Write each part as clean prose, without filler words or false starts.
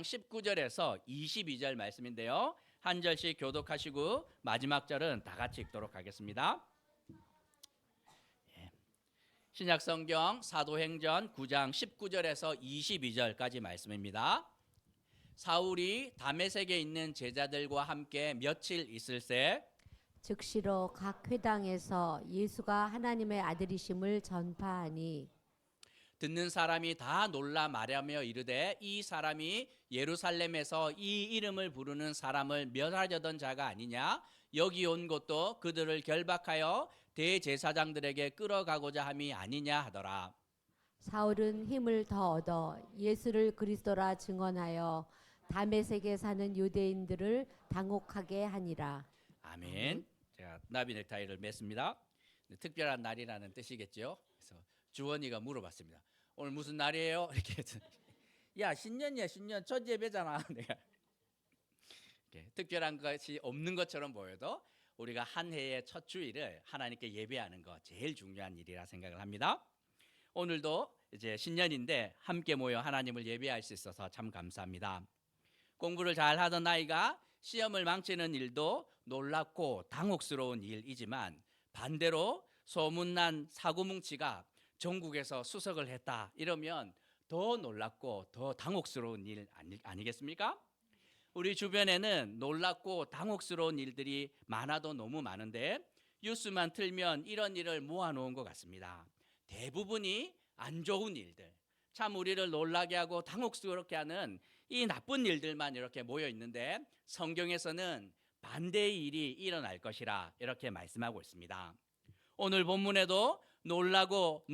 19절에서 22절 말씀인데요. 한 절씩 교독하시고 마지막 절은 다 같이 읽도록 하겠습니다. 신약성경 사도행전 9장 19절에서 22절까지 말씀입니다. 사울이 다메섹에 있는 제자들과 함께 며칠 있을새 즉시로 각 회당에서 예수가 하나님의 아들이심을 전파하니 듣는 사람이 다 놀라 말하며 이르되 이 사람이 예루살렘에서 이 이름을 부르는 사람을 멸하려던 자가 아니냐. 여기 온 것도 그들을 결박하여 대제사장들에게 끌어가고자 함이 아니냐 하더라. 사울은 힘을 더 얻어 예수를 그리스도라 증언하여 다메섹에 사는 유대인들을 당혹하게 하니라. 아멘. 제가 나비 넥타이를 맸습니다. 특별한 날이라는 뜻이겠죠. 그래서 주원이가 물어봤습니다. 오늘 무슨 날이에요? 이렇게 해서 야 신년이야 신년 첫 예배잖아. 내가 이렇게 특별한 것이 없는 것처럼 보여도 우리가 한 해의 첫 주일을 하나님께 예배하는 거 제일 중요한 일이라 생각을 합니다. 오늘도 이제 신년인데 함께 모여 하나님을 예배할 수 있어서 참 감사합니다. 공부를 잘 하던 아이가 시험을 망치는 일도 놀랍고 당혹스러운 일이지만 반대로 소문난 사고뭉치가 전국에서 수석을 했다 이러면 더 놀랍고 더 당혹스러운 일 아니겠습니까? 우리 주변에는 놀랍고 당혹스러운 일들이 많아도 너무 많은데 뉴스만 틀면 이런 일을 모아놓은 것 같습니다. 대부분이 안 좋은 일들, 참 우리를 놀라게 하고 당혹스럽게 하는 이 나쁜 일들만 이렇게 모여 있는데 성경에서는 반대의 일이 일어날 것이라 이렇게 말씀하고 있습니다. 오늘 본문에도 놀라고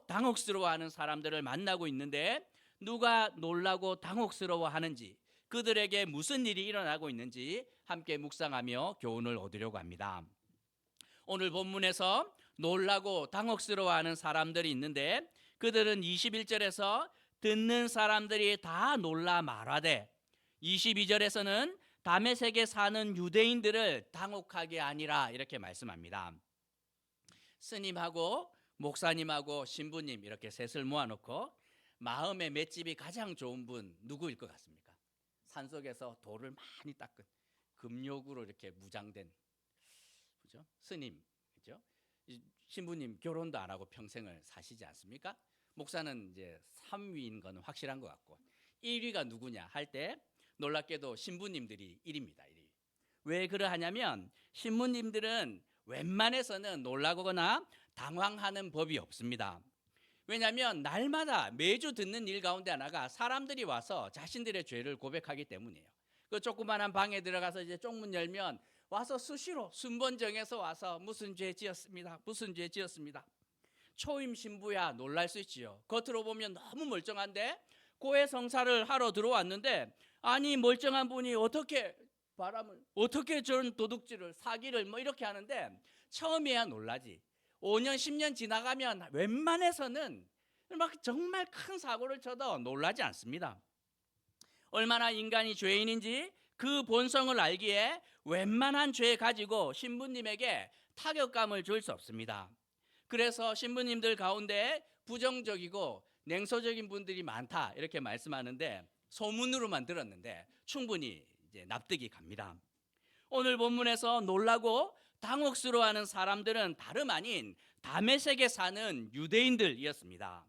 당혹스러워하는 사람들을 만나고 있는데 누가 놀라고 당혹스러워하는지 그들에게 무슨 일이 일어나고 있는지 함께 묵상하며 교훈을 얻으려고 합니다. 오늘 본문에서 놀라고 당혹스러워하는 사람들이 있는데 그들은 21절에서 듣는 사람들이 다 놀라 말하되 22절에서는 다메섹에 사는 유대인들을 당혹하게 하니라 이렇게 말씀합니다. 스님하고 목사님하고 신부님 이렇게 셋을 모아놓고 마음의 맷집이 가장 좋은 분 누구일 것 같습니까? 산속에서 돌을 많이 닦은 금욕으로 이렇게 무장된 그죠? 스님 그죠? 신부님 결혼도 안 하고 평생을 사시지 않습니까? 목사는 이제 3위인 건 확실한 것 같고 1위가 누구냐 할 때 놀랍게도 신부님들이 1위입니다. 1위. 왜 그러하냐면 신부님들은 웬만해서는 놀라거나 당황하는 법이 없습니다. 왜냐하면 날마다 매주 듣는 일 가운데 하나가 사람들이 와서 자신들의 죄를 고백하기 때문이에요. 그 조그만한 방에 들어가서 이제 쪽문 열면 와서 수시로 순번 정해서 와서 무슨 죄 지었습니다. 무슨 죄 지었습니다. 초임 신부야 놀랄 수 있지요. 겉으로 보면 너무 멀쩡한데 고해 성사를 하러 들어왔는데 아니 멀쩡한 분이 어떻게 바람을 어떻게 저런 도둑질을 사기를 뭐 이렇게 하는데 처음에야 놀라지 5년 10년 지나가면 웬만해서는 막 정말 큰 사고를 쳐도 놀라지 않습니다. 얼마나 인간이 죄인인지 그 본성을 알기에 웬만한 죄 가지고 신부님에게 타격감을 줄 수 없습니다. 그래서 신부님들 가운데 부정적이고 냉소적인 분들이 많다 이렇게 말씀하는데 소문으로만 들었는데 충분히 이제 납득이 갑니다. 오늘 본문에서 놀라고 당혹스러워하는 사람들은 다름 아닌 다메섹에 사는 유대인들이었습니다.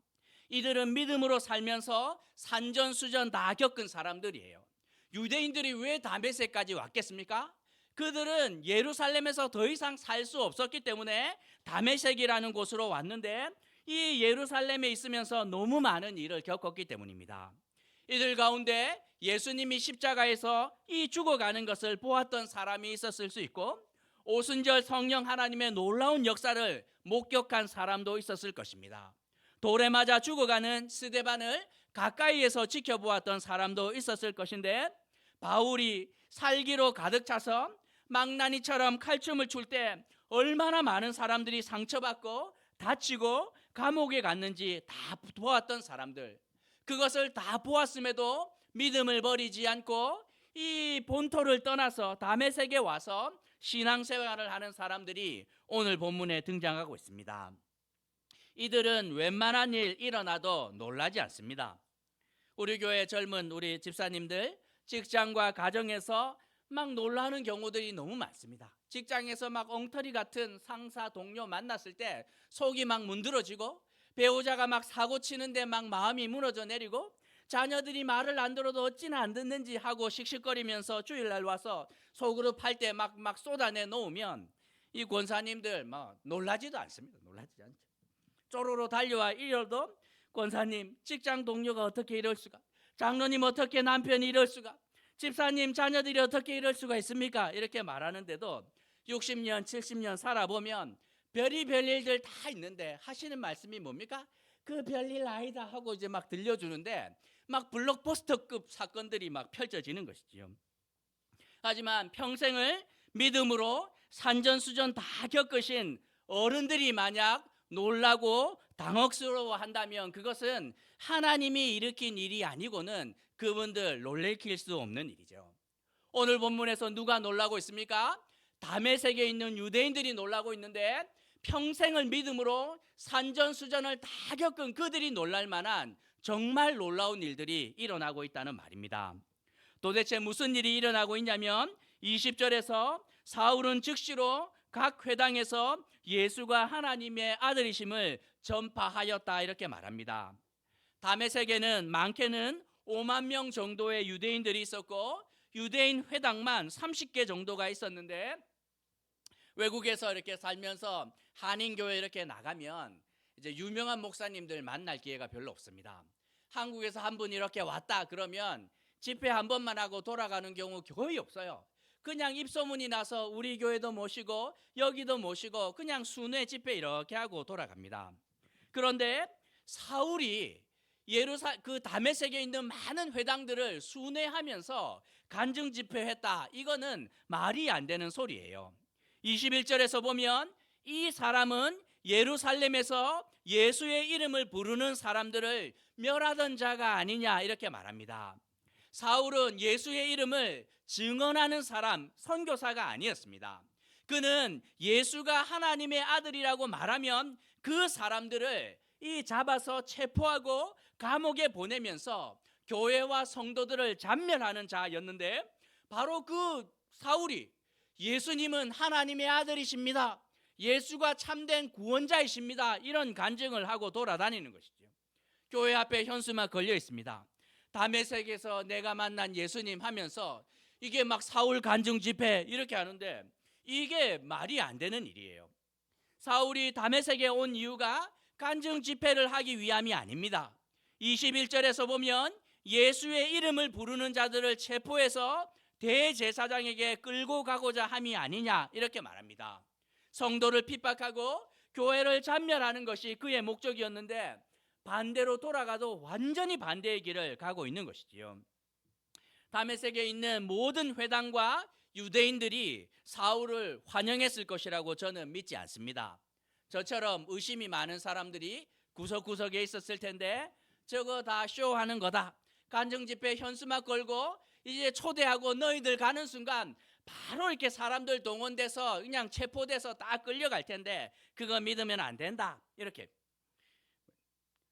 이들은 믿음으로 살면서 산전수전 다 겪은 사람들이에요. 유대인들이 왜 다메섹까지 왔겠습니까? 그들은 예루살렘에서 더 이상 살 수 없었기 때문에 다메섹이라는 곳으로 왔는데 이 예루살렘에 있으면서 너무 많은 일을 겪었기 때문입니다. 이들 가운데 예수님이 십자가에서 이 죽어가는 것을 보았던 사람이 있었을 수 있고 오순절 성령 하나님의 놀라운 역사를 목격한 사람도 있었을 것입니다. 돌에 맞아 죽어가는 스데반을 가까이에서 지켜보았던 사람도 있었을 것인데 바울이 살기로 가득 차서 망나니처럼 칼춤을 출 때 얼마나 많은 사람들이 상처받고 다치고 감옥에 갔는지 다 보았던 사람들, 그것을 다 보았음에도 믿음을 버리지 않고 이 본토를 떠나서 다메섹에 와서 신앙생활을 하는 사람들이 오늘 본문에 등장하고 있습니다. 이들은 웬만한 일 일어나도 놀라지 않습니다. 우리 교회 젊은 우리 집사님들 직장과 가정에서 막 놀라는 경우들이 너무 많습니다. 직장에서 막 엉터리 같은 상사 동료 만났을 때 속이 막 문드러지고, 배우자가 막 사고 치는데 막 마음이 무너져 내리고, 자녀들이 말을 안 들어도 어찌나 안 듣는지 하고 씩씩거리면서 주일날 와서 속으로 팔 때 막 쏟아내 놓으면 이 권사님들 막 놀라지도 않습니다. 놀라지 않죠. 쪼로로 달려와 이러도, 권사님, 직장 동료가 어떻게 이럴 수가, 장로님 어떻게 남편이 이럴 수가, 집사님 자녀들이 어떻게 이럴 수가 있습니까? 이렇게 말하는데도 60년 70년 살아보면 별의별 일들 다 있는데 하시는 말씀이 뭡니까? 그 별일 아니다 하고 이제 막 들려주는데 막 블록버스터급 사건들이 막 펼쳐지는 것이지요. 하지만 평생을 믿음으로 산전수전 다 겪으신 어른들이 만약 놀라고 당혹스러워한다면 그것은 하나님이 일으킨 일이 아니고는 그분들 놀래킬 수 없는 일이죠. 오늘 본문에서 누가 놀라고 있습니까? 다메섹에 있는 유대인들이 놀라고 있는데, 평생을 믿음으로 산전수전을 다 겪은 그들이 놀랄 만한 정말 놀라운 일들이 일어나고 있다는 말입니다. 도대체 무슨 일이 일어나고 있냐면 20절에서 사울은 즉시로 각 회당에서 예수가 하나님의 아들이심을 전파하였다 이렇게 말합니다. 다메섹에는 많게는 5만 명 정도의 유대인들이 있었고 유대인 회당만 30개 정도가 있었는데, 외국에서 이렇게 살면서 한인교회 이렇게 나가면 이제 유명한 목사님들 만날 기회가 별로 없습니다. 한국에서 한 분 이렇게 왔다 그러면 집회 한 번만 하고 돌아가는 경우 거의 없어요. 그냥 입소문이 나서 우리 교회도 모시고 여기도 모시고 그냥 순회 집회 이렇게 하고 돌아갑니다. 그런데 사울이 그 다메섹에 있는 많은 회당들을 순회하면서 간증 집회했다. 이거는 말이 안 되는 소리예요. 21절에서 보면 이 사람은 예루살렘에서 예수의 이름을 부르는 사람들을 멸하던 자가 아니냐 이렇게 말합니다. 사울은 예수의 이름을 증언하는 사람, 선교사가 아니었습니다. 그는 예수가 하나님의 아들이라고 말하면 그 사람들을 잡아서 체포하고 감옥에 보내면서 교회와 성도들을 잔멸하는 자였는데, 바로 그 사울이 예수님은 하나님의 아들이십니다, 예수가 참된 구원자이십니다, 이런 간증을 하고 돌아다니는 것이죠. 교회 앞에 현수막 걸려 있습니다. 다메섹에서 내가 만난 예수님 하면서 이게 막 사울 간증 집회 이렇게 하는데 이게 말이 안 되는 일이에요. 사울이 다메섹에 온 이유가 간증 집회를 하기 위함이 아닙니다. 21절에서 보면 예수의 이름을 부르는 자들을 체포해서 대제사장에게 끌고 가고자 함이 아니냐 이렇게 말합니다. 성도를 핍박하고 교회를 잔멸하는 것이 그의 목적이었는데 반대로 돌아가도 완전히 반대의 길을 가고 있는 것이지요. 다메섹에 있는 모든 회당과 유대인들이 사울을 환영했을 것이라고 저는 믿지 않습니다. 저처럼 의심이 많은 사람들이 구석구석에 있었을 텐데 저거 다 쇼하는 거다, 간증 집회 현수막 걸고 이제 초대하고 너희들 가는 순간 바로 이렇게 사람들 동원돼서 그냥 체포돼서 다 끌려갈 텐데 그거 믿으면 안 된다, 이렇게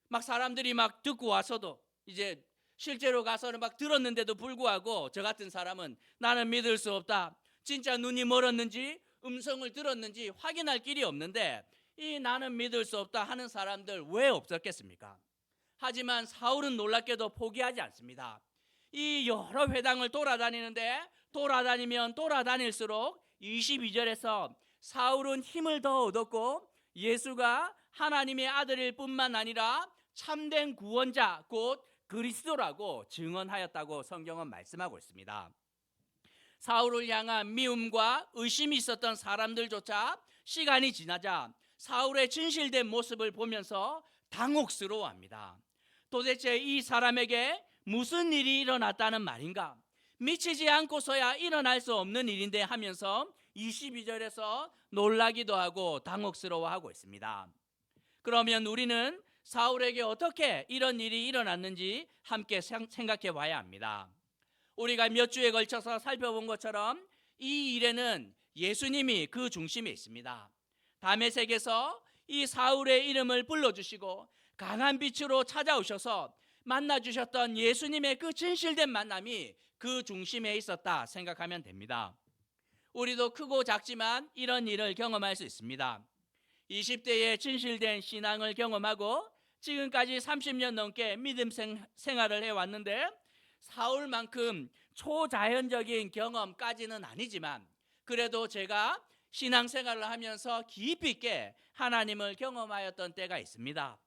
막 사람들이 막 듣고 와서도 이제 실제로 가서는 막 들었는데도 불구하고 저 같은 사람은 나는 믿을 수 없다, 진짜 눈이 멀었는지 음성을 들었는지 확인할 길이 없는데 이 나는 믿을 수 없다 하는 사람들 왜 없었겠습니까? 하지만 사울은 놀랍게도 포기하지 않습니다. 이 여러 회당을 돌아다니는데 돌아다니면 돌아다닐수록 22절에서 사울은 힘을 더 얻었고 예수가 하나님의 아들일 뿐만 아니라 참된 구원자 곧 그리스도라고 증언하였다고 성경은 말씀하고 있습니다. 사울을 향한 미움과 의심이 있었던 사람들조차 시간이 지나자 사울의 진실된 모습을 보면서 당혹스러워합니다. 도대체 이 사람에게 무슨 일이 일어났다는 말인가? 미치지 않고서야 일어날 수 없는 일인데 하면서 22절에서 놀라기도 하고 당혹스러워하고 있습니다. 그러면 우리는 사울에게 어떻게 이런 일이 일어났는지 함께 생각해 봐야 합니다. 우리가 몇 주에 걸쳐서 살펴본 것처럼 이 일에는 예수님이 그 중심에 있습니다. 다메섹에서 이 사울의 이름을 불러주시고 강한 빛으로 찾아오셔서 만나 주셨던 예수님의 그 진실된 만남이 그 중심에 있었다 생각하면 됩니다. 우리도 크고 작지만 이런 일을 경험할 수 있습니다. 20대에 진실된 신앙을 경험하고 지금까지 30년 넘게 믿음 생활을 해왔는데 사울만큼 초자연적인 경험까지는 아니지만 그래도 제가 신앙생활을 하면서 깊이 있게 하나님을 경험하였던 때가 있습니다.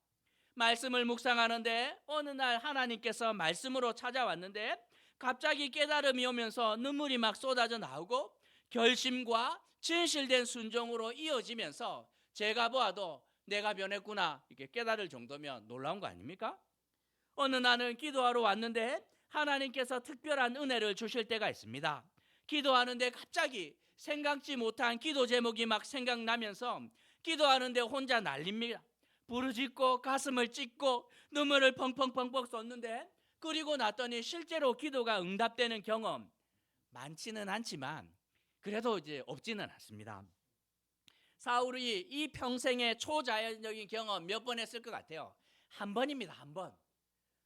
말씀을 묵상하는데 어느 날 하나님께서 말씀으로 찾아왔는데 갑자기 깨달음이 오면서 눈물이 막 쏟아져 나오고 결심과 진실된 순종으로 이어지면서 제가 보아도 내가 변했구나 이렇게 깨달을 정도면 놀라운 거 아닙니까? 어느 날은 기도하러 왔는데 하나님께서 특별한 은혜를 주실 때가 있습니다. 기도하는데 갑자기 생각지 못한 기도 제목이 막 생각나면서 기도하는데 혼자 난립니다. 부르짖고 가슴을 찢고 눈물을 펑펑펑펑 쏟는데 그리고 났더니 실제로 기도가 응답되는 경험 많지는 않지만 그래도 이제 없지는 않습니다. 사울이 이 평생의 초자연적인 경험 몇 번 했을 것 같아요? 한 번입니다. 한 번.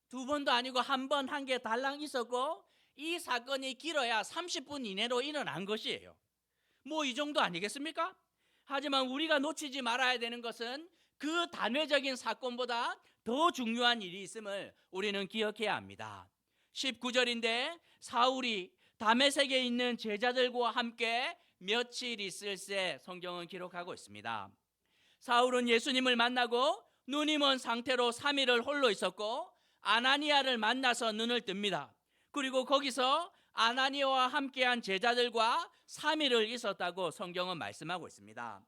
두 번도 아니고 한 번 한 게 달랑 있었고 이 사건이 길어야 30분 이내로 일어난 것이에요. 뭐 이 정도 아니겠습니까? 하지만 우리가 놓치지 말아야 되는 것은 그 단회적인 사건보다 더 중요한 일이 있음을 우리는 기억해야 합니다. 19절인데 사울이 다메섹에 있는 제자들과 함께 며칠 있을새 성경은 기록하고 있습니다. 사울은 예수님을 만나고 눈이 먼 상태로 3일을 홀로 있었고 아나니아를 만나서 눈을 뜹니다. 그리고 거기서 아나니아와 함께한 제자들과 3일을 있었다고 성경은 말씀하고 있습니다.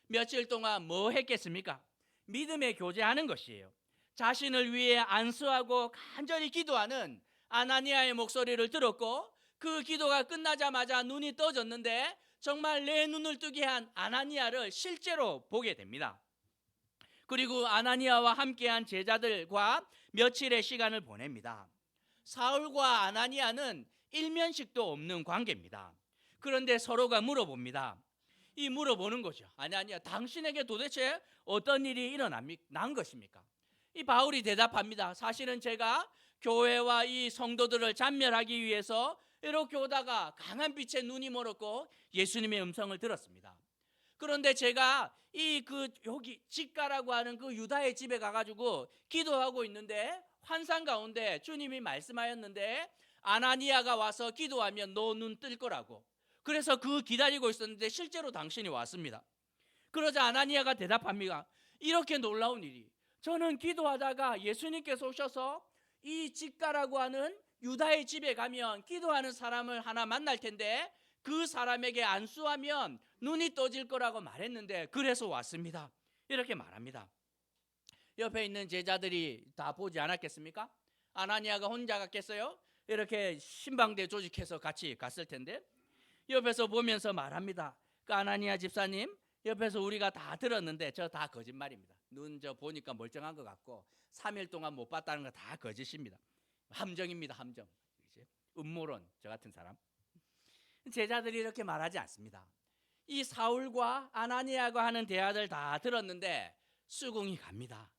며칠 동안 뭐 했겠습니까? 믿음의 교제하는 것이에요. 자신을 위해 안수하고 간절히 기도하는 아나니아의 목소리를 들었고 그 기도가 끝나자마자 눈이 떠졌는데 정말 내 눈을 뜨게 한 아나니아를 실제로 보게 됩니다. 그리고 아나니아와 함께한 제자들과 며칠의 시간을 보냅니다. 사울과 아나니아는 일면식도 없는 관계입니다. 그런데 서로가 물어봅니다. 이 물어보는 거죠. 아나니아, 당신에게 도대체 어떤 일이 난 것입니까? 이 바울이 대답합니다. 사실은 제가 교회와 이 성도들을 잔멸하기 위해서 이렇게 오다가 강한 빛에 눈이 멀었고 예수님의 음성을 들었습니다. 그런데 제가 여기 직가라고 하는 그 유다의 집에 가가지고 기도하고 있는데 환상 가운데 주님이 말씀하였는데 아나니아가 와서 기도하면 너 눈 뜰 거라고. 그래서 그 기다리고 있었는데 실제로 당신이 왔습니다. 그러자 아나니아가 대답합니다. 이렇게 놀라운 일이 저는 기도하다가 예수님께서 오셔서 이 직가라고 하는 유다의 집에 가면 기도하는 사람을 하나 만날 텐데 그 사람에게 안수하면 눈이 떠질 거라고 말했는데 그래서 왔습니다. 이렇게 말합니다. 옆에 있는 제자들이 다 보지 않았겠습니까? 아나니아가 혼자 갔겠어요? 이렇게 신방대 조직해서 같이 갔을 텐데 옆에서 보면서 말합니다. 그 아나니아 집사님 옆에서 우리가 다 들었는데 저 다 거짓말입니다. 눈 저 보니까 멀쩡한 것 같고 3일 동안 못 봤다는 거 다 거짓입니다. 함정입니다. 함정. 음모론 저 같은 사람. 제자들이 이렇게 말하지 않습니다. 이 사울과 아나니아가 하는 대화들 다 들었는데 수긍이 갑니다.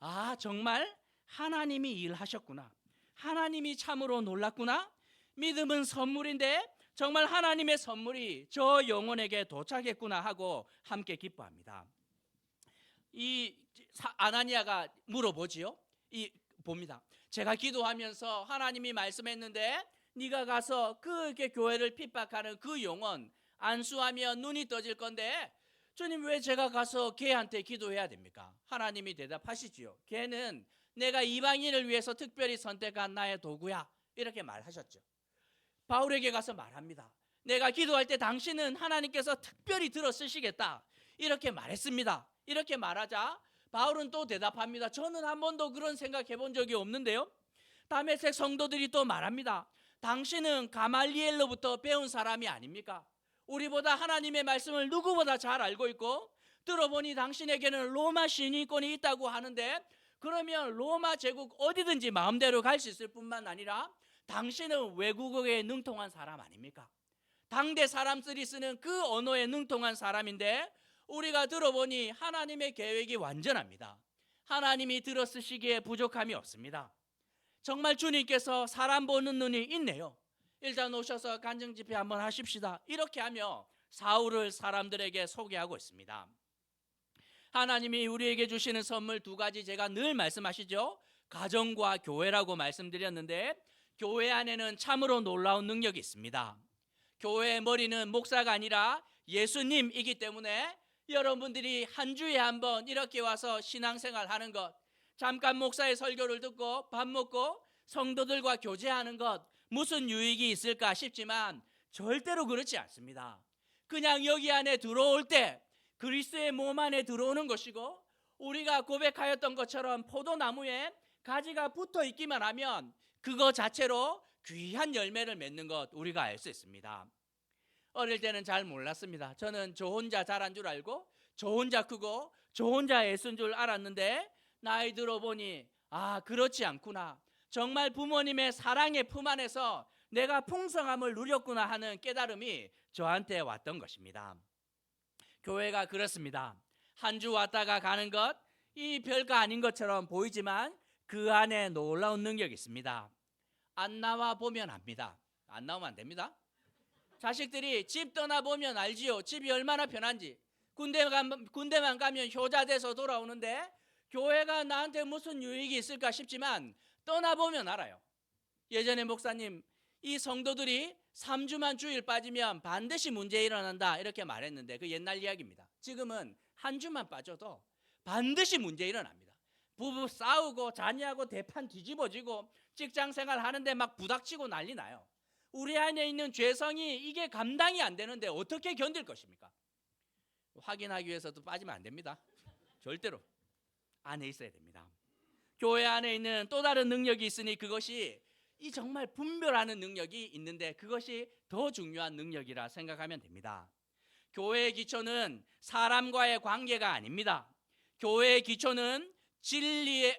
아 정말 하나님이 일하셨구나. 하나님이 참으로 놀랐구나. 믿음은 선물인데 정말 하나님의 선물이 저 영혼에게 도착했구나 하고 함께 기뻐합니다. 이 아나니아가 물어보지요. 봅니다. 제가 기도하면서 하나님이 말씀했는데 네가 가서 그렇게 교회를 핍박하는 그 영혼 안수하면 눈이 떠질 건데 주님 왜 제가 가서 걔한테 기도해야 됩니까? 하나님이 대답하시지요. 걔는 내가 이방인을 위해서 특별히 선택한 나의 도구야. 이렇게 말하셨죠. 바울에게 가서 말합니다. 내가 기도할 때 당신은 하나님께서 특별히 들어 쓰시겠다. 이렇게 말했습니다. 이렇게 말하자 바울은 또 대답합니다. 저는 한 번도 그런 생각해 본 적이 없는데요. 다메섹 성도들이 또 말합니다. 당신은 가말리엘로부터 배운 사람이 아닙니까? 우리보다 하나님의 말씀을 누구보다 잘 알고 있고 들어보니 당신에게는 로마 시민권이 있다고 하는데 그러면 로마 제국 어디든지 마음대로 갈 수 있을 뿐만 아니라 당신은 외국어에 능통한 사람 아닙니까? 당대 사람들이 쓰는 그 언어에 능통한 사람인데 우리가 들어보니 하나님의 계획이 완전합니다. 하나님이 들어 쓰시기에 부족함이 없습니다. 정말 주님께서 사람 보는 눈이 있네요. 일단 오셔서 간증 집회 한번 하십시다. 이렇게 하며 사울을 사람들에게 소개하고 있습니다. 하나님이 우리에게 주시는 선물 두 가지 제가 늘 말씀하시죠. 가정과 교회라고 말씀드렸는데 교회 안에는 참으로 놀라운 능력이 있습니다. 교회의 머리는 목사가 아니라 예수님이기 때문에 여러분들이 한 주에 한 번 이렇게 와서 신앙생활 하는 것, 잠깐 목사의 설교를 듣고 밥 먹고 성도들과 교제하는 것, 무슨 유익이 있을까 싶지만 절대로 그렇지 않습니다. 그냥 여기 안에 들어올 때 그리스도의 몸 안에 들어오는 것이고, 우리가 고백하였던 것처럼 포도나무에 가지가 붙어 있기만 하면 그거 자체로 귀한 열매를 맺는 것 우리가 알 수 있습니다. 어릴 때는 잘 몰랐습니다. 저는 저 혼자 자란 줄 알고 저 혼자 크고 저 혼자 애쓴 줄 알았는데 나이 들어보니 그렇지 않구나. 정말 부모님의 사랑의 품 안에서 내가 풍성함을 누렸구나 하는 깨달음이 저한테 왔던 것입니다. 교회가 그렇습니다. 한 주 왔다가 가는 것, 이 별거 아닌 것처럼 보이지만 그 안에 놀라운 능력이 있습니다. 안 나와 보면 압니다. 안 나오면 안 됩니다. 자식들이 집 떠나보면 알지요. 집이 얼마나 편한지. 군대만 가면 효자 돼서 돌아오는데 교회가 나한테 무슨 유익이 있을까 싶지만 떠나보면 알아요. 예전에 목사님, 이 성도들이 3주만 주일 빠지면 반드시 문제 일어난다 이렇게 말했는데 그 옛날 이야기입니다. 지금은 한 주만 빠져도 반드시 문제 일어납니다. 부부 싸우고 자녀하고 대판 뒤집어지고 직장생활 하는데 막 부닥치고 난리 나요. 우리 안에 있는 죄성이 이게 감당이 안 되는데 어떻게 견딜 것입니까? 확인하기 위해서도 빠지면 안 됩니다. 절대로 안에 있어야 됩니다. 교회 안에 있는 또 다른 능력이 있으니 그것이 이 정말 분별하는 능력이 있는데 그것이 더 중요한 능력이라 생각하면 됩니다. 교회의 기초는 사람과의 관계가 아닙니다. 교회의 기초는 진리의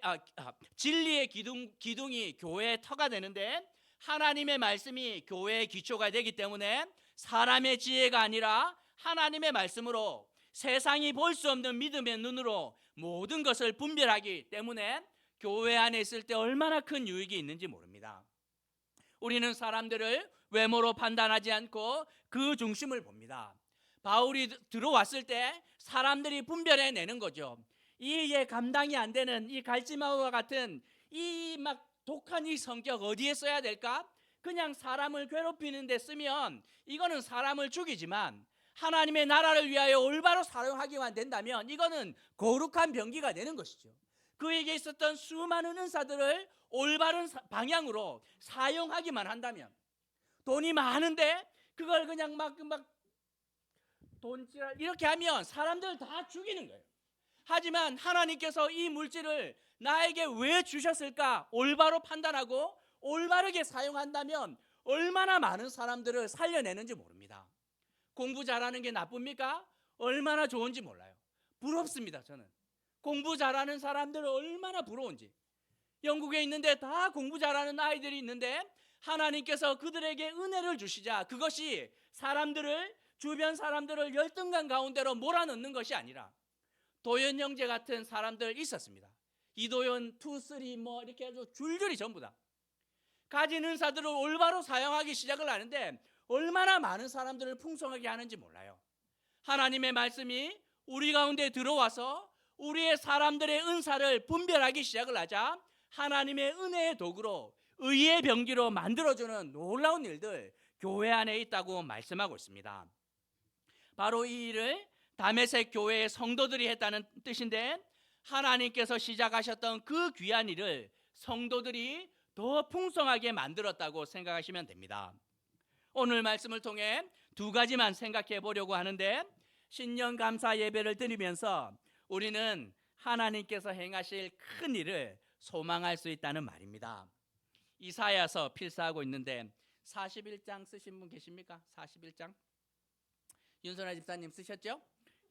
기둥이 교회의 터가 되는데 하나님의 말씀이 교회의 기초가 되기 때문에 사람의 지혜가 아니라 하나님의 말씀으로 세상이 볼 수 없는 믿음의 눈으로 모든 것을 분별하기 때문에 교회 안에 있을 때 얼마나 큰 유익이 있는지 모릅니다. 우리는 사람들을 외모로 판단하지 않고 그 중심을 봅니다. 바울이 들어왔을 때 사람들이 분별해내는 거죠. 이에 감당이 안 되는 이 갈지마우와 같은 이 막 독한 이 성격 어디에 써야 될까? 그냥 사람을 괴롭히는 데 쓰면 이거는 사람을 죽이지만 하나님의 나라를 위하여 올바로 사용하기만 된다면 이거는 거룩한 병기가 되는 것이죠. 그에게 있었던 수많은 은사들을 올바른 방향으로 사용하기만 한다면, 돈이 많은데 그걸 그냥 막 돈지랄 이렇게 하면 사람들 다 죽이는 거예요. 하지만 하나님께서 이 물질을 나에게 왜 주셨을까 올바로 판단하고 올바르게 사용한다면 얼마나 많은 사람들을 살려내는지 모릅니다. 공부 잘하는 게 나쁩니까? 얼마나 좋은지 몰라요. 부럽습니다. 저는 공부 잘하는 사람들은 얼마나 부러운지. 영국에 있는데 다 공부 잘하는 아이들이 있는데 하나님께서 그들에게 은혜를 주시자 그것이 주변 사람들을 열등감 가운데로 몰아넣는 것이 아니라, 도연 형제 같은 사람들 있었습니다. 이도연, 2, 3 이렇게 해서 줄줄이 전부 다 가진 은사들을 올바로 사용하기 시작을 하는데 얼마나 많은 사람들을 풍성하게 하는지 몰라요. 하나님의 말씀이 우리 가운데 들어와서 우리의 사람들의 은사를 분별하기 시작을 하자 하나님의 은혜의 도구로 의의 병기로 만들어주는 놀라운 일들 교회 안에 있다고 말씀하고 있습니다. 바로 이 일을 다메섹 교회의 성도들이 했다는 뜻인데 하나님께서 시작하셨던 그 귀한 일을 성도들이 더 풍성하게 만들었다고 생각하시면 됩니다. 오늘 말씀을 통해 두 가지만 생각해 보려고 하는데, 신년 감사 예배를 드리면서 우리는 하나님께서 행하실 큰 일을 소망할 수 있다는 말입니다. 이사야서 필사하고 있는데 41장 쓰신 분 계십니까? 41장? 윤선아 집사님 쓰셨죠?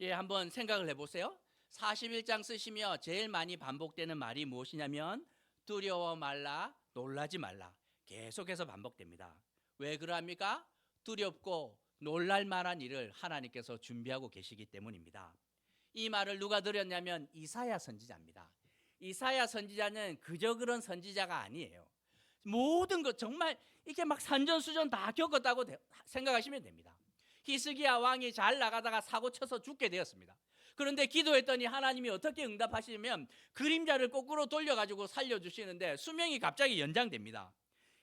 예, 한번 생각을 해보세요. 41장 쓰시며 제일 많이 반복되는 말이 무엇이냐면 두려워 말라, 놀라지 말라. 계속해서 반복됩니다. 왜 그러합니까? 두렵고 놀랄 만한 일을 하나님께서 준비하고 계시기 때문입니다. 이 말을 누가 드렸냐면 이사야 선지자입니다. 이사야 선지자는 그저 그런 선지자가 아니에요. 모든 것 정말 이렇게 막 산전수전 다 겪었다고 생각하시면 됩니다. 히스기야 왕이 잘 나가다가 사고 쳐서 죽게 되었습니다. 그런데 기도했더니 하나님이 어떻게 응답하시냐면 그림자를 거꾸로 돌려가지고 살려주시는데 수명이 갑자기 연장됩니다.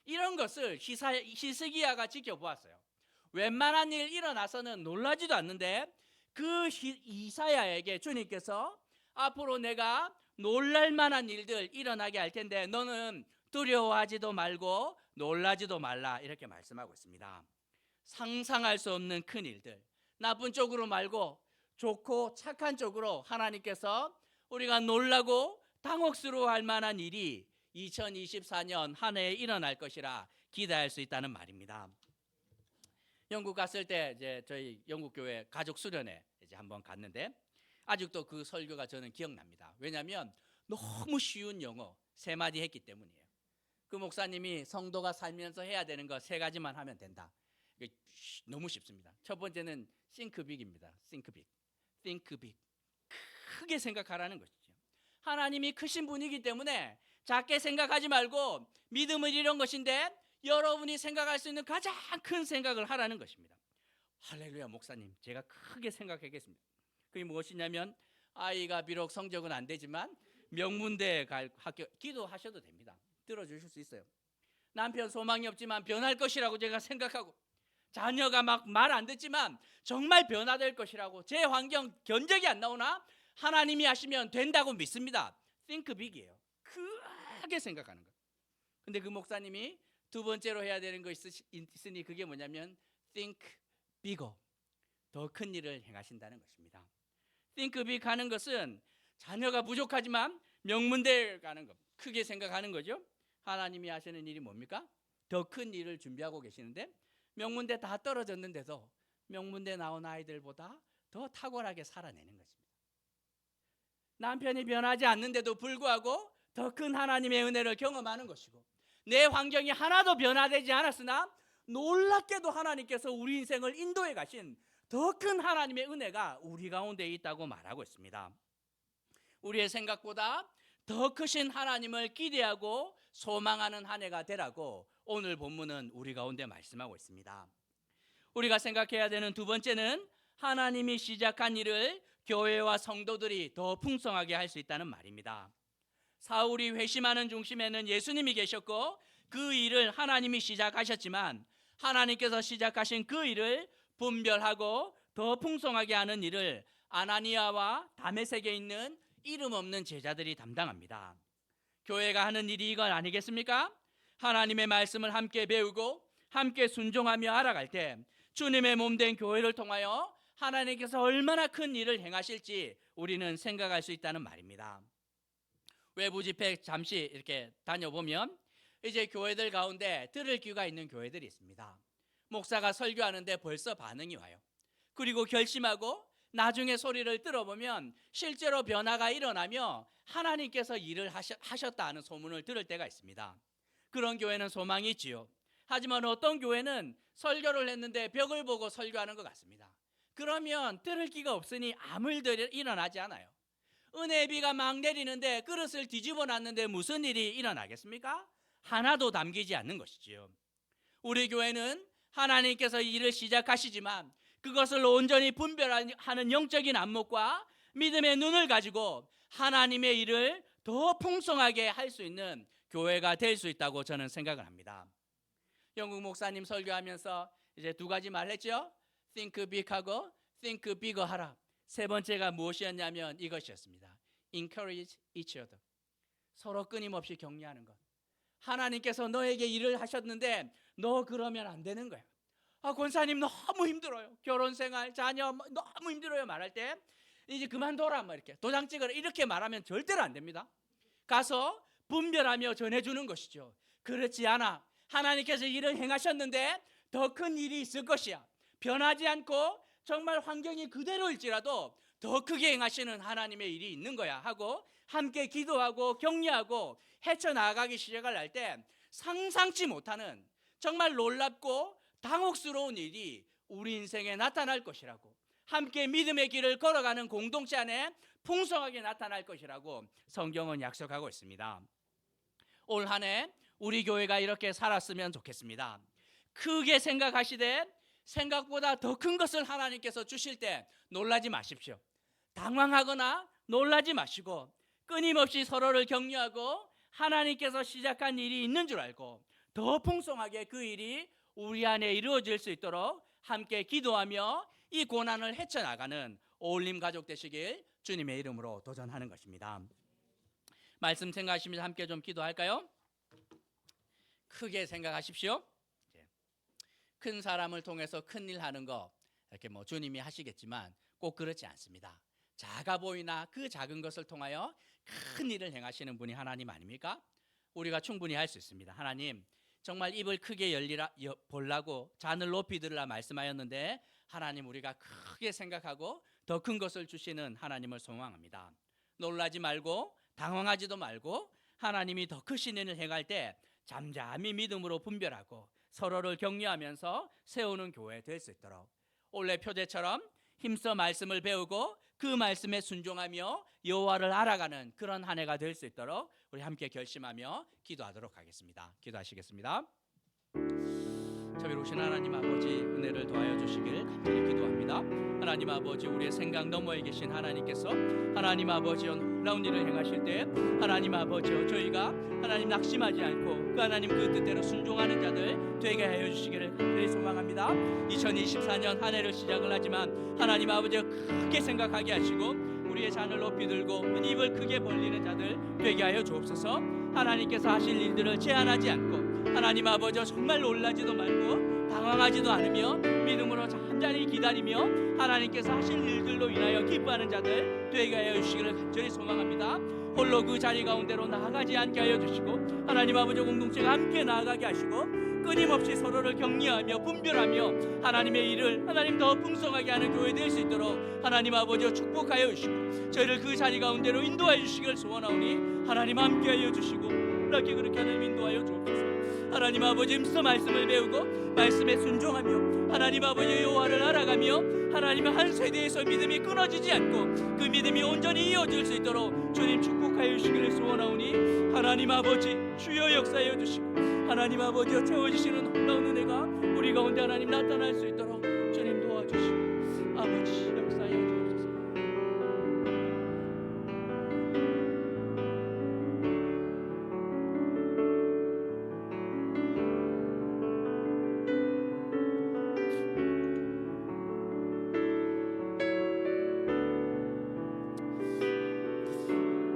이런 것을 히스기야가 지켜보았어요. 웬만한 일 일어나서는 놀라지도 않는데 그 이사야에게 주님께서 앞으로 내가 놀랄만한 일들 일어나게 할 텐데 너는 두려워하지도 말고 놀라지도 말라 이렇게 말씀하고 있습니다. 상상할 수 없는 큰 일들, 나쁜 쪽으로 말고 좋고 착한 쪽으로 하나님께서 우리가 놀라고 당혹스러워할 만한 일이 2024년 한 해에 일어날 것이라 기대할 수 있다는 말입니다. 영국 갔을 때 이제 저희 영국 교회 가족 수련회 이제 한번 갔는데 아직도 그 설교가 저는 기억납니다. 왜냐하면 너무 쉬운 영어 3마디 했기 때문이에요. 그 목사님이 성도가 살면서 해야 되는 거 3가지만 하면 된다. 너무 쉽습니다. 첫 번째는 think big입니다. think big. think big. 크게 생각하라는 것이죠. 하나님이 크신 분이기 때문에 작게 생각하지 말고 믿음은 이런 것인데 여러분이 생각할 수 있는 가장 큰 생각을 하라는 것입니다. 할렐루야 목사님, 제가 크게 생각하겠습니다. 그게 무엇이냐면 아이가 비록 성적은 안 되지만 명문대 갈 학교 기도하셔도 됩니다. 들어주실 수 있어요. 남편 소망이 없지만 변할 것이라고 제가 생각하고 자녀가 막 말 안 듣지만 정말 변화될 것이라고 제 환경 견적이 안 나오나 하나님이 하시면 된다고 믿습니다. think big이에요. 크게 생각하는 것. 근데 그 목사님이 두 번째로 해야 되는 거 있으니 그게 뭐냐면 think bigger. 더 큰 일을 행하신다는 것입니다. think big 하는 것은 자녀가 부족하지만 명문대에 가는 것. 크게 생각하는 거죠. 하나님이 하시는 일이 뭡니까? 더 큰 일을 준비하고 계시는데 명문대 다 떨어졌는데도 명문대 나온 아이들보다 더 탁월하게 살아내는 것입니다. 남편이 변하지 않는데도 불구하고 더 큰 하나님의 은혜를 경험하는 것이고 내 환경이 하나도 변화되지 않았으나 놀랍게도 하나님께서 우리 인생을 인도해 가신 더 큰 하나님의 은혜가 우리 가운데 있다고 말하고 있습니다. 우리의 생각보다 더 크신 하나님을 기대하고 소망하는 한 해가 되라고 오늘 본문은 우리 가운데 말씀하고 있습니다. 우리가 생각해야 되는 두 번째는 하나님이 시작한 일을 교회와 성도들이 더 풍성하게 할 수 있다는 말입니다. 사울이 회심하는 중심에는 예수님이 계셨고 그 일을 하나님이 시작하셨지만 하나님께서 시작하신 그 일을 분별하고 더 풍성하게 하는 일을 아나니아와 다메섹에 있는 이름 없는 제자들이 담당합니다. 교회가 하는 일이 이건 아니겠습니까? 하나님의 말씀을 함께 배우고 함께 순종하며 알아갈 때 주님의 몸된 교회를 통하여 하나님께서 얼마나 큰 일을 행하실지 우리는 생각할 수 있다는 말입니다. 외부 집회 잠시 이렇게 다녀보면 이제 교회들 가운데 들을 귀가 있는 교회들이 있습니다. 목사가 설교하는데 벌써 반응이 와요. 그리고 결심하고 나중에 소리를 들어보면 실제로 변화가 일어나며 하나님께서 일을 하셨다 하는 소문을 들을 때가 있습니다. 그런 교회는 소망이 있지요. 하지만 어떤 교회는 설교를 했는데 벽을 보고 설교하는 것 같습니다. 그러면 들을 기가 없으니 아무 일도 일어나지 않아요. 은혜의 비가 막 내리는데 그릇을 뒤집어 놨는데 무슨 일이 일어나겠습니까? 하나도 담기지 않는 것이지요. 우리 교회는 하나님께서 일을 시작하시지만 그것을 온전히 분별하는 영적인 안목과 믿음의 눈을 가지고 하나님의 일을 더 풍성하게 할 수 있는 교회가 될 수 있다고 저는 생각을 합니다. 영국 목사님 설교하면서 이제 2가지 말했죠. think big하고 think bigger 하라. 3번째가 무엇이었냐면 이것이었습니다. encourage each other. 서로 끊임없이 격려하는 것. 하나님께서 너에게 일을 하셨는데 너 그러면 안 되는 거야. 권사님 너무 힘들어요. 결혼 생활, 자녀 너무 힘들어요 말할 때 이제 그만둬라 뭐 이렇게 도장 찍어라 이렇게 말하면 절대로 안 됩니다. 가서 분별하며 전해주는 것이죠. 그렇지 않아. 하나님께서 일을 행하셨는데 더 큰 일이 있을 것이야. 변하지 않고 정말 환경이 그대로일지라도 더 크게 행하시는 하나님의 일이 있는 거야 하고 함께 기도하고 격려하고 헤쳐나가기 시작을 할 때 상상치 못하는 정말 놀랍고 당혹스러운 일이 우리 인생에 나타날 것이라고 함께 믿음의 길을 걸어가는 공동체 안에 풍성하게 나타날 것이라고 성경은 약속하고 있습니다. 올 한 해 우리 교회가 이렇게 살았으면 좋겠습니다. 크게 생각하시되 생각보다 더 큰 것을 하나님께서 주실 때 놀라지 마십시오. 당황하거나 놀라지 마시고 끊임없이 서로를 격려하고 하나님께서 시작한 일이 있는 줄 알고 더 풍성하게 그 일이 우리 안에 이루어질 수 있도록 함께 기도하며 이 고난을 헤쳐나가는 어울림 가족 되시길 주님의 이름으로 도전하는 것입니다. 말씀 생각하시면서 함께 좀 기도할까요? 크게 생각하십시오. 큰 사람을 통해서 큰 일 하는 거 이렇게 주님이 하시겠지만 꼭 그렇지 않습니다. 작아 보이나 그 작은 것을 통하여 큰 일을 행하시는 분이 하나님 아닙니까? 우리가 충분히 할 수 있습니다. 하나님, 정말 입을 크게 보려고 잔을 높이 들으라 말씀하였는데 하나님, 우리가 크게 생각하고 더 큰 것을 주시는 하나님을 소망합니다. 놀라지 말고 당황하지도 말고 하나님이 더 크신 일을 행할 때 잠잠히 믿음으로 분별하고 서로를 격려하면서 세우는 교회 될 수 있도록 올해 표제처럼 힘써 말씀을 배우고 그 말씀에 순종하며 여호와를 알아가는 그런 한 해가 될 수 있도록 우리 함께 결심하며 기도하도록 하겠습니다. 기도하시겠습니다. 자비로우신 하나님 아버지, 은혜를 더하여 주시길 간절히 기도합니다. 하나님 아버지, 우리의 생각 너머에 계신 하나님께서 하나님 아버지여 놀라운 일을 행하실 때 하나님 아버지여 저희가 하나님 낙심하지 않고 그 하나님 그 뜻대로 순종하는 자들 되게 하여 주시기를 간절히 소망합니다. 2024년 한 해를 시작을 하지만 하나님 아버지여 크게 생각하게 하시고 우리의 잔을 높이 들고 입을 크게 벌리는 자들 되게 하여 주옵소서. 하나님께서 하실 일들을 제한하지 않고 하나님 아버지여 정말 놀라지도 말고 당황하지도 않으며 믿음으로 잠잠히 기다리며 하나님께서 하실 일들로 인하여 기뻐하는 자들 되게 하여 주시기를 간절히 소망합니다. 홀로 그 자리 가운데로 나아가지 않게 하여 주시고 하나님 아버지 공동체가 함께 나아가게 하시고 끊임없이 서로를 격려하며 분별하며 하나님의 일을 하나님 더 풍성하게 하는 교회 될 수 있도록 하나님 아버지여 축복하여 주시고 저희를 그 자리 가운데로 인도하여 주시기를 소원하오니 하나님 함께 하여 주시고 그렇게 하나님 인도하여 주옵소서. 하나님 아버지 힘써 말씀을 배우고 말씀에 순종하며 하나님 아버지 여호와를 알아가며 하나님의 한 세대에서 믿음이 끊어지지 않고 그 믿음이 온전히 이어질 수 있도록 주님 축복하여 주시기를 소원하오니 하나님 아버지 주여 역사하여 주시고 하나님 아버지여 채워주시는 놀라운 은혜가 우리 가운데 하나님 나타날 수 있도록 주님 도와주시고 아버지 역사하여 주옵소서.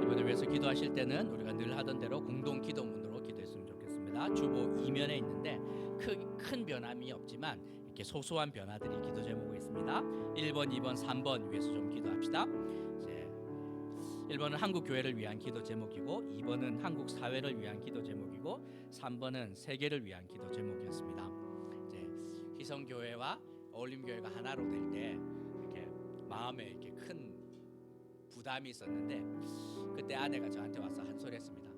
이번에 위해서 기도하실 때는 우리가 늘 하던 대로 공동 기도문으로 기도했으면 좋겠습니다. 주보 2면에 있는데 큰 변함이 없지만 이렇게 소소한 변화들이 기도 제목에 있습니다. 1번, 2번, 3번 위해서 좀 기도합시다. 1번은 한국 교회를 위한 기도 제목이고 2번은 한국 사회를 위한 기도 제목이고 3번은 세계를 위한 기도 제목이었습니다. 희성교회와 어울림교회가 하나로 될 때 이렇게 마음에 이렇게 큰 부담이 있었는데 그때 아내가 저한테 와서 한 소리 했습니다.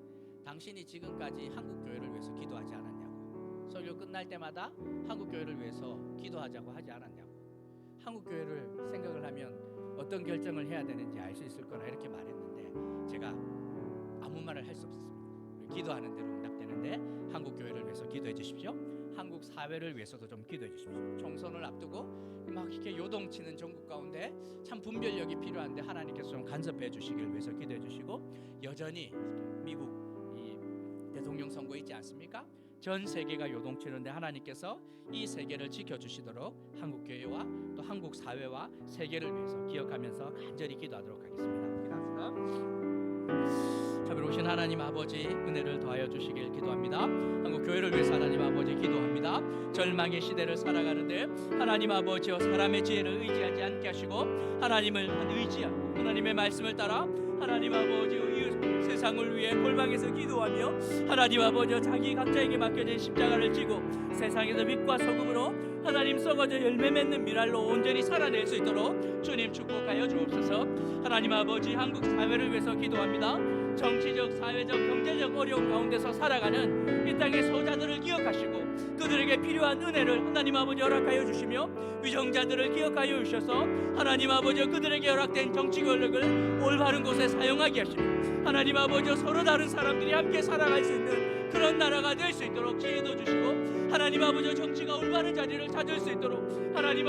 당신이 지금까지 한국교회를 위해서 기도하지 않았냐고. 설교 끝날 때마다 한국교회를 위해서 기도하자고 하지 않았냐고. 한국교회를 생각을 하면 어떤 결정을 해야 되는지 알 수 있을 거라 이렇게 말했는데 제가 아무 말을 할 수 없었습니다. 기도하는 대로 응답되는데 한국교회를 위해서 기도해 주십시오. 한국 사회를 위해서도 좀 기도해 주십시오. 총선을 앞두고 막 이렇게 요동치는 전국 가운데 참 분별력이 필요한데 하나님께서 좀 간섭해 주시길 위해서 기도해 주시고 여전히 미국 이 대통령 선거 있지 않습니까? 전 세계가 요동치는데 하나님께서 이 세계를 지켜주시도록 한국교회와 또 한국 사회와 세계를 위해서 기억하면서 간절히 기도하도록 하겠습니다. 기도합시다. 자비로우신 하나님 아버지 은혜를 더하여 주시길 기도합니다. 한국 교회를 위해서 하나님 아버지 기도합니다. 절망의 시대를 살아가는데 하나님 아버지여 사람의 지혜를 의지하지 않게 하시고 하나님을 의지하고 하나님의 말씀을 따라 하나님 아버지여 이 세상을 위해 골방에서 기도하며 하나님 아버지여 자기 각자에게 맡겨진 십자가를 지고 세상에서 빛과 소금으로 하나님 썩어져 열매 맺는 미랄로 온전히 살아낼 수 있도록 주님 축복하여 주옵소서. 하나님 아버지 한국 사회를 위해서 기도합니다. 정치적, 사회적, 경제적 어려움 가운데서 살아가는 이 땅의 소자들을 기억하시고 그들에게 필요한 은혜를 하나님 아버지 허락하여 주시며 위정자들을 기억하여 주셔서 하나님 아버지 그들에게 허락된 정치 권력을 올바른 곳에 사용하게 하시며 하나님 아버지 서로 다른 사람들이 함께 살아갈 수 있는 그 그런 나라가 될 수 있도록 지혜도 주시고 하나님 아버지 정치가 올바른 자리를 찾을 수 있도록 하나님